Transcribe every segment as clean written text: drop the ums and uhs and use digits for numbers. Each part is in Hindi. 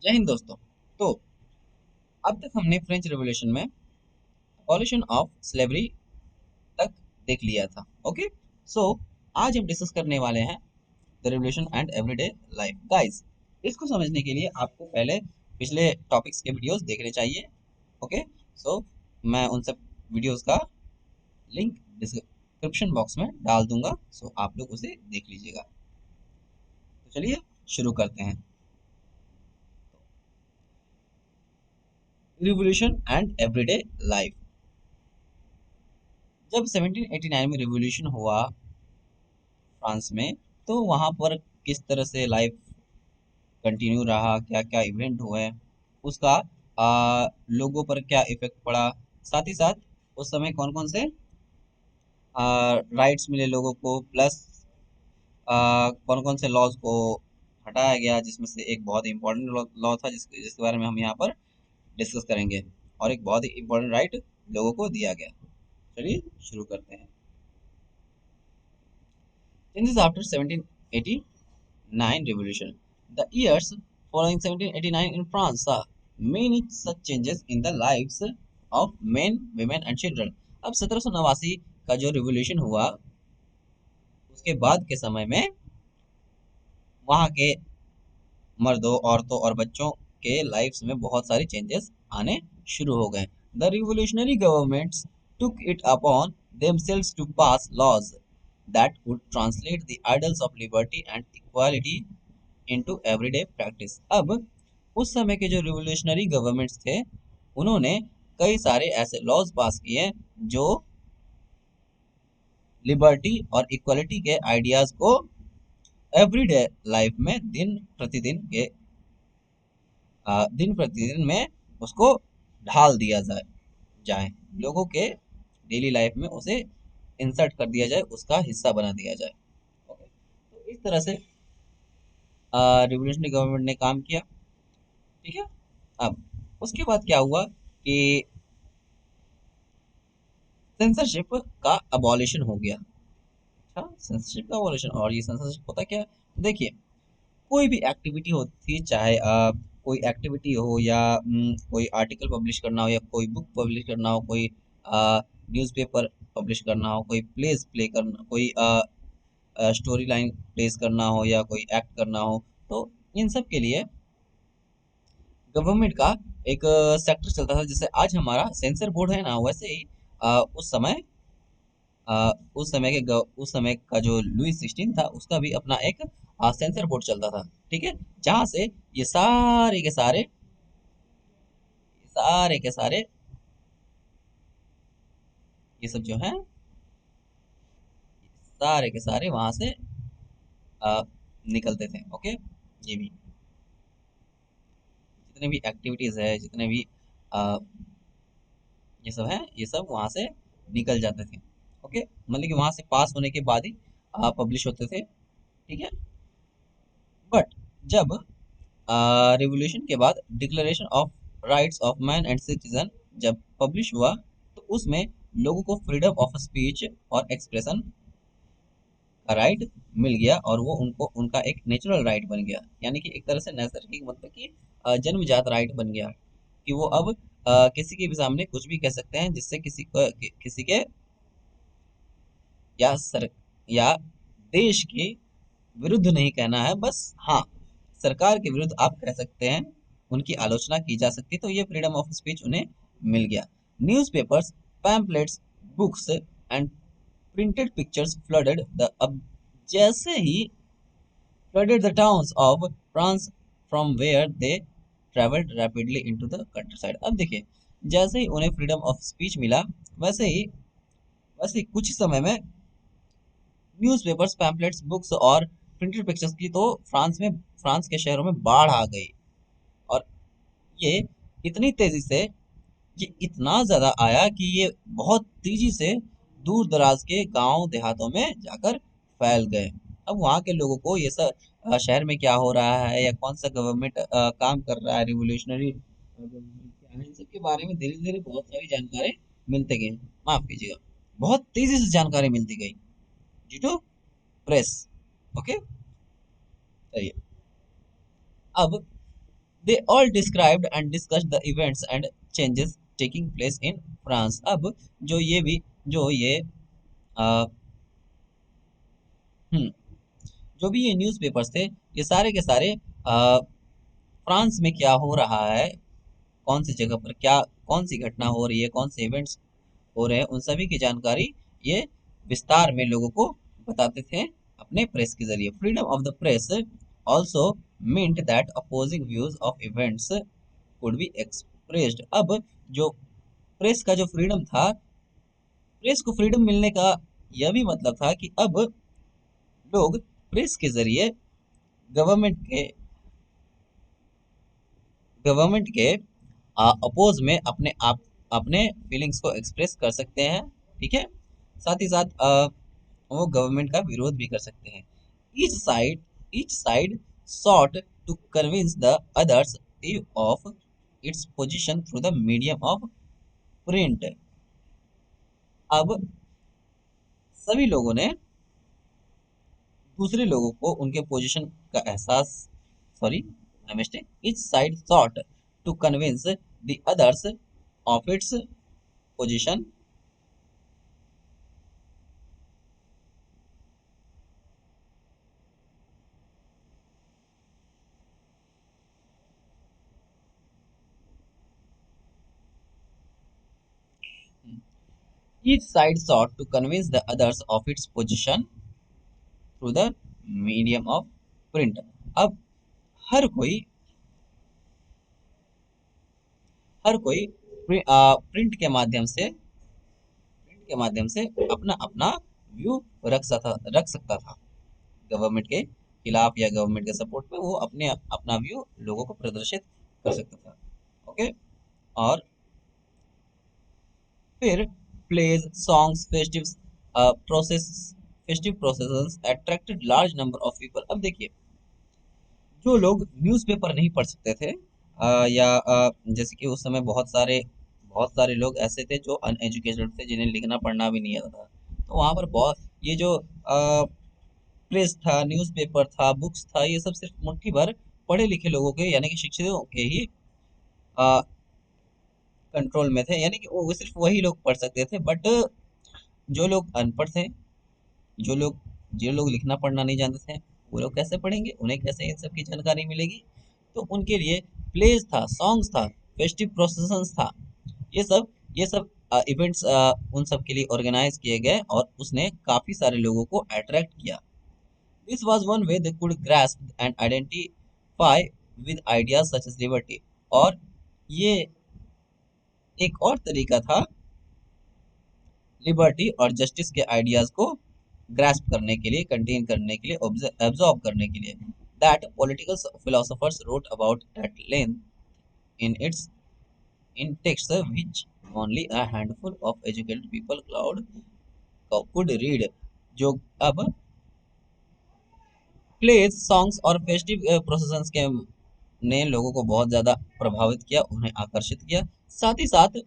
जय हिंद दोस्तों। तो अब तक हमने फ्रेंच रेवोल्यूशन में अबॉलिशन ऑफ स्लेवरी तक देख लिया था। ओके, सो आज हम डिस्कस करने वाले हैं the revolution and everyday life. Guys, इसको समझने के लिए आपको पहले पिछले टॉपिक्स के वीडियोस देखने चाहिए। ओके, सो मैं उन सब वीडियोस का लिंक डिस्क्रिप्शन बॉक्स में डाल दूंगा, सो आप लोग उसे देख लीजिएगा। तो चलिए शुरू करते हैं। Revolution and everyday life. जब 1789 में रिवॉल्यूशन हुआ फ्रांस में, तो वहां पर किस तरह से लाइफ कंटिन्यू रहा, क्या क्या इवेंट हुए, उसका लोगों पर क्या इफेक्ट पड़ा, साथ ही साथ उस समय कौन कौन से राइट्स मिले लोगों को, प्लस कौन कौन से लॉज को हटाया गया, जिसमें से एक बहुत ही इंपॉर्टेंट लॉ था जिसके बारे में हम यहाँ पर डिस्कस करेंगे, और एक बहुत ही इंपॉर्टेंट राइट लोगों को दिया गया। चलिए शुरू करते हैं। Changes after 1789 revolution. The years following 1789 in France saw many such changes in the lives of men, women and children. अब 1789 का जो रिवोल्यूशन हुआ, उसके बाद के समय में वहाँ के मर्दों, औरतों और बच्चों के लाइफ्स में बहुत सारे चेंजेस आने शुरू हो गए। The revolutionary governments took it upon themselves to pass laws that would translate the ideals of liberty and equality into everyday practice। अब उस समय के जो रिवोल्यूशनरी गवर्नमेंट्स थे, उन्होंने कई सारे ऐसे लॉज पास किए जो लिबर्टी और इक्वालिटी के आइडियाज को एवरीडे लाइफ में दिन प्रतिदिन में उसको ढाल दिया जाए, लोगों के डेली लाइफ में उसे इंसर्ट कर दिया जाए, उसका हिस्सा बना दिया जाए। ओके, तो इस तरह से रिवोल्यूशनरी गवर्नमेंट ने काम किया। ठीक है, अब उसके बाद क्या हुआ कि सेंसरशिप का अबॉलिशन हो गया। अच्छा, सेंसरशिप का अबॉलिशन, और ये सेंसरशिप होता क्या है? तो देखिए, कोई भी एक्टिविटी होती है, चाहे कोई एक्टिविटी हो या कोई आर्टिकल पब्लिश करना हो, या कोई बुक पब्लिश करना हो, कोई न्यूज़पेपर पब्लिश करना हो, कोई प्लेस प्ले करना, कोई स्टोरी लाइन प्लेस करना हो, या कोई एक्ट करना हो, तो इन सब के लिए गवर्नमेंट का एक सेक्टर चलता था। जैसे आज हमारा सेंसर बोर्ड है ना, वैसे ही उस समय उस समय का जो लुईस 16 था, उसका भी अपना एक सेंसर बोर्ड चलता था। ठीक है, जहाँ से ये सारे के सारे ये सब जो है, सारे के सारे वहां से आ, निकलते थे। ओके, ये भी जितने भी एक्टिविटीज है, जितने भी आ, ये सब है, ये सब वहां से निकल जाते थे। ओके, मतलब कि वहां से पास होने के बाद ही पब्लिश होते थे। ठीक है, बट जब रिवॉल्यूशन के बाद declaration of rights of man and citizen जब पब्लिश हुआ, तो उसमें लोगों को फ्रीडम ऑफ स्पीच और एक्सप्रेशन का राइट मिल गया, और वो उनको उनका एक नेचुरल राइट बन गया, यानी कि एक तरह से नैसर्गिक, मतलब कि जन्मजात राइट बन गया, कि वो अब किसी के भी सामने कुछ भी कह सकते हैं, जिससे किसी के या सर या देश के विरुद्ध नहीं कहना है। बस हाँ, सरकार के विरुद्ध आप कह सकते हैं, उनकी आलोचना की जा सकती है, तो ये फ्रीडम ऑफ स्पीच उन्हें मिल गया। Newspapers, pamphlets, books and printed pictures flooded the अब जैसे ही flooded the towns of France from where they traveled rapidly into the countryside। अब देखिए, जैसे ही उन्हें फ्रीडम ऑफ स्पीच मिला, वैसे ही कुछ ही समय में न्यूज़पेपर्स, पैम्पलेट्स, बुक्स और प्रिंटेड पिक्चर्स की तो फ्रांस के शहरों में बाढ़ आ गई। और ये इतनी तेजी से, ये इतना ज्यादा आया कि ये बहुत तेजी से दूर दराज के गांव देहातों में जाकर फैल गए। अब वहाँ के लोगों को ये सब शहर में क्या हो रहा है, या कौन सा गवर्नमेंट काम कर रहा है, रिवोल्यूशनरी गवर्नमेंट क्या है, इन सब के बारे में धीरे धीरे बहुत सारी जानकारी मिलती गई। माफ कीजिएगा, बहुत तेजी से जानकारी मिलती गई ड्यू टू प्रेस। ओके, चलिए, अब they all described and discussed the events and changes taking place in France. अब जो ये भी जो ये आ, हम्म, जो भी ये न्यूज़पेपर्स थे, ये सारे के सारे फ्रांस में क्या हो रहा है, कौन सी जगह पर क्या, कौन सी घटना हो रही है, कौन से इवेंट्स हो रहे हैं, उन सभी की जानकारी ये विस्तार में लोगों को बताते थे अपने प्रेस के जरिए। Freedom of the press also meant that opposing views of events could be expressed. अब जो प्रेस का जो फ्रीडम था, प्रेस को फ्रीडम मिलने का यह भी मतलब था कि अब लोग प्रेस के जरिए गवर्नमेंट के गवर्नमेंट के अपोज में अपने फीलिंग्स को एक्सप्रेस कर सकते हैं। ठीक है, साथ ही साथ वो गवर्नमेंट का विरोध भी कर सकते हैं। Each side sought to convince the others of its position through the medium of print। अब सभी लोगों ने दूसरे लोगों को उनके पोजीशन का एहसास, sorry I mistake, each side sought to convince the others of its position। Each side sought to convince the others of its position through the medium of print। अब हर कोई हर कोई प्रिंट के माध्यम से अपना अपना व्यू रख सकता था। गवर्नमेंट के खिलाफ या गवर्नमेंट के सपोर्ट में वो अपने अपना व्यू लोगों को प्रदर्शित कर सकता था। ओके, और फिर plays, songs, process festive process attracted large number of people. अब देखिए, जो लोग न्यूज़पेपर नहीं पढ़ सकते थे, जैसे कि उस समय बहुत सारे लोग ऐसे थे जो अनएजुकेटेड थे, जिन्हें लिखना पढ़ना भी नहीं आता था। तो वहाँ पर बहुत ये जो प्रेस था, न्यूज़पेपर था, बुक्स था, ये सब सिर्फ मुट्ठी भर पढ़े लिखे लोगों के यानी कि शिक्षितों के ही कंट्रोल में थे, यानी कि वो सिर्फ वही लोग पढ़ सकते थे। बट जो लोग अनपढ़ थे, जो लोग जो लोग लिखना पढ़ना नहीं जानते थे, वो लोग कैसे पढ़ेंगे, उन्हें कैसे इन सब की जानकारी मिलेगी। तो उनके लिए प्लेज था, सॉन्ग्स था, फेस्टिव प्रोसेशंस था, ये सब इवेंट्स उन सब के लिए ऑर्गेनाइज किए गए और उसने काफी सारे लोगों को अट्रैक्ट किया। This was one way they could grasp and identify with ideas such as liberty. और ये एक और तरीका था लिबर्टी और जस्टिस के आइडियाज को ग्रास्प करने के लिए, कंटेन करने के लिए, एब्जॉर्ब करने के लिए। That political philosophers wrote about at length in in texts which only a handful of educated people could read। जो अब प्लेज, सॉन्ग्स और फेस्टिव प्रोसेशंस के ने लोगों को बहुत ज्यादा प्रभावित किया, उन्हें आकर्षित किया। साथ ही साथ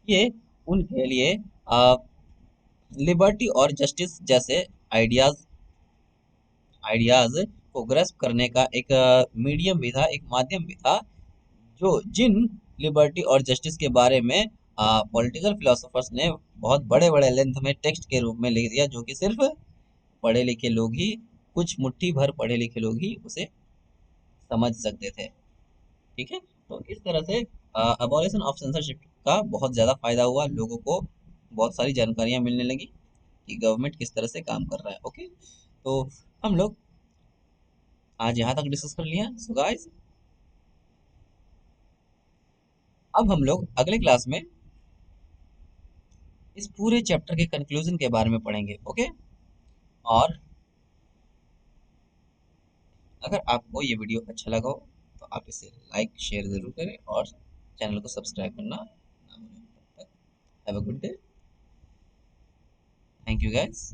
ये उनके लिए लिबर्टी और जस्टिस जैसे आइडियाज आइडियाज को ग्रैस्प करने का एक मीडियम भी था, एक माध्यम भी था। जो जिन लिबर्टी और जस्टिस के बारे में पॉलिटिकल फिलोसोफर्स ने बहुत बड़े बड़े लेंथ में टेक्स्ट के रूप में लिख दिया, जो कि सिर्फ पढ़े लिखे लोग ही, कुछ मुट्ठी भर पढ़े लिखे लोग ही उसे समझ सकते थे। ठीक है, तो इस तरह से अबॉलिशन ऑफ सेंसरशिप का बहुत ज़्यादा फायदा हुआ, लोगों को बहुत सारी जानकारियां मिलने लगी कि गवर्नमेंट किस तरह से काम कर रहा है। ओके, तो हम लोग आज यहाँ तक डिस्कस कर लिया। सो गाइस, अब हम लोग अगले क्लास में इस पूरे चैप्टर के कंक्लूजन के बारे में पढ़ेंगे। ओके, और अगर आपको ये वीडियो अच्छा लगा हो तो आप इसे लाइक शेयर ज़रूर करें और चैनल को सब्सक्राइब करना ना भूलें। तब तक have a good day. Thank you guys.